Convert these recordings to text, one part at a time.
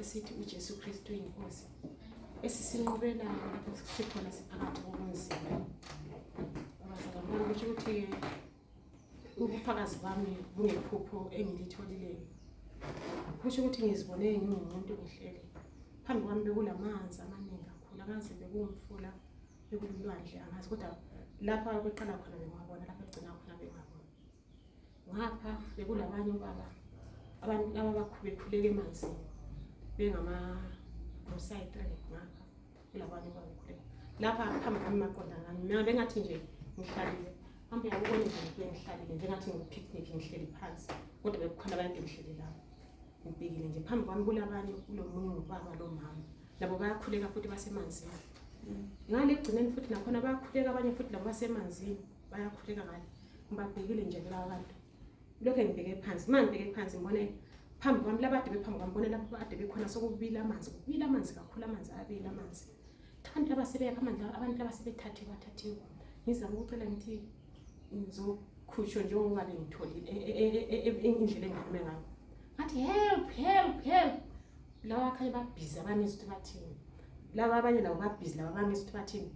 Esithi uJesu Kristu inkosi esisinqobelayo lapho sikhona siphakathi kobunzima abazalwane ukuthi ubufakazi bami bungephupho engilitholileyo kusho ukuthi ngizibone ngingumuntu ngihlele phambi kwami bekulamanzi amaningi kakhulu akaze bekumfula bekululwandle angazi kodwa lapha beqala khona bengabona lapha egcina khona bengabona ngapha bekulabanye baba abantu abakhuleka emanzini bengama side track ngapha kulabanye bakhuleka lapha phambi kwami maqondana mina bengathi nje ngihlalile phambi yakubona nje ngihlalile njengathi ngipicnic ngihleli phansi kodwa bekukhona abantu ngihleli lapha ngibhekile nje phambi kwami kulabanye kulomunye ubaba lo mama labo bayakhuleka futhi basemanzini ngale egcineni futhi nakhona bayakhuleka abanye futhi labo basemanzini bayakhuleka ngale ngibabhekile nje laba bantu lokho ngibheke phansi manje ngibheke phansi ngibone phambi kwami labade bephambi kwami ngibone lapho ade bekhona sokubila amanzi kakhulu amanzi abila amanzi abantu abasebeya amandla abantu abasebethathiwe bathathiwe ngizama ukucela ngithi ngizokhushwa njengoba bengitholile indlela engikhulume ngayo ngathi help lawa khaya babhizi abanye ukuthi bathini laba abanye labo babhizi laba abanye ukuthi bathini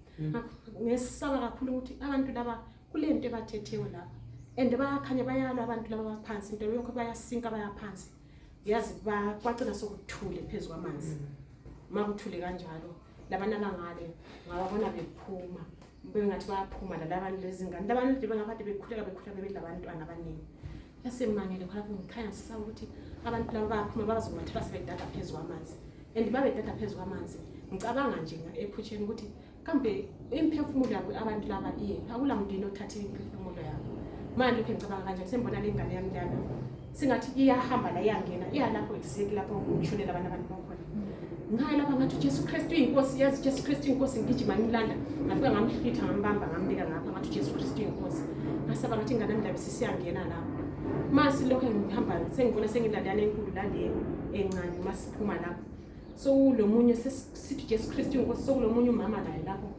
ngesaba kakhulu ukuthi abantu laba kulento ebathethewe lapha and bayakhanya bayalwa abantu laba baphansi into yonke bayasinka bayaphansi yazi baqina sokuthule phezulu kwamanzi makuthule kanjalo labana abangale ngababona bephuma bengathi bayaphuma laba lezingane labantu bengaphathe bekhuleka bebelabantwana abaningi yasemangele lapho ngikhanya sisaba ukuthi abantu laba bayaphuma bazomathela sebedada phezulu kwamanzi and babedada phezulu kwamanzi ngicabanga nje ephutsheni ukuthi kambe imphefumulo yabo abantu laba iye akulamndini othatha imphefumulo yabo manje lokho ngicabanga kanje sembona lengane yami njalo singathi iyahamba la iyangena iyalapho exactly lapho ukushonela abantu bakhona ngayi lapha ngathi uJesu Kristu inkosi yazi uJesu Kristu inkosi ngijima ngilanda ngafika ngamhlitha ngambamba ngambika ngapha ngathi uJesu Kristu inkosi ngasaba ngathi ingane yami sisiyangena lapho mase lokho ngihamba sengibona sengilandana enkulu la le encane masiphuma lapho so lo munye sesithi uJesu Kristu inkosi so lo munye umama la lapho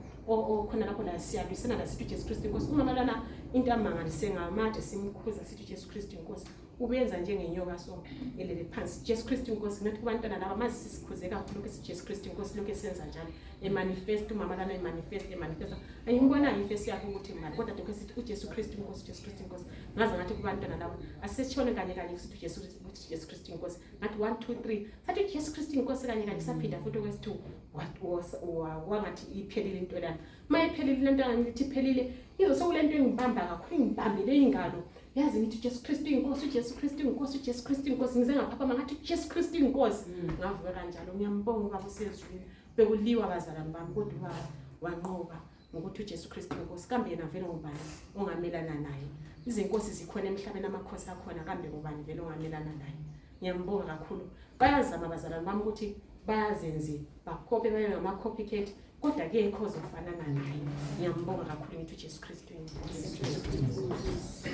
khona lapho la siyabisana la sithi uJesu Kristu inkosi umama lana into amangaliswe ngamathe simkhuza sithi uJesu Kristu inkosi ubenza njengenyoka so elele phansi. Jesu Kristu Nkosi, ngathi kubantwana laba mazi sikhuze kakhulu ukuthi Jesu Kristu Nkosi lokho esenza njalo emanifest umama lana emanifest ayingibona ifesi yakho ukuthi mali kodwa lokho sithi uJesu Kristu Nkosi, Jesu Kristu Nkosi. Ngaze ngathi kubantwana laba asitshone kanye kanye ukuthi Jesu Kristu Nkosi. Ngathi 1 2 3 sathi Jesu Kristu Nkosi kanye kanye saphinda futhi okwesi2 wangathi iphelile into lana mayiphelile lento ngithi iphelile yizo sokulento engibamba kakhulu ngibambile ingalo yazi ngithi Jesu Kristu Inkosi, Jesu Kristu Inkosi, Jesu Kristu Inkosi. Ngize ngaphapha ngathi Jesu Kristu Inkosi. Ngavuka kanjalo. Ngiyambonga ubaba usezwini bekuliwa abazalwane bami kodwa wanqoba ngokuthi uJesu Kristu Inkosi. Kambe yena vele ngubani ongamelana naye? Izinkosi zikhona emhlabeni, amakhosi akhona, kambe ngubani vele ongamelana naye? Ngiyambonga kakhulu. Bayazama abazalwane bami ukuthi bazenze bakope baye ngama copycat kodwa ke ikhozi ofanana naye. Ngiyambonga kakhulu ngithi uJesu Kristu Inkosi.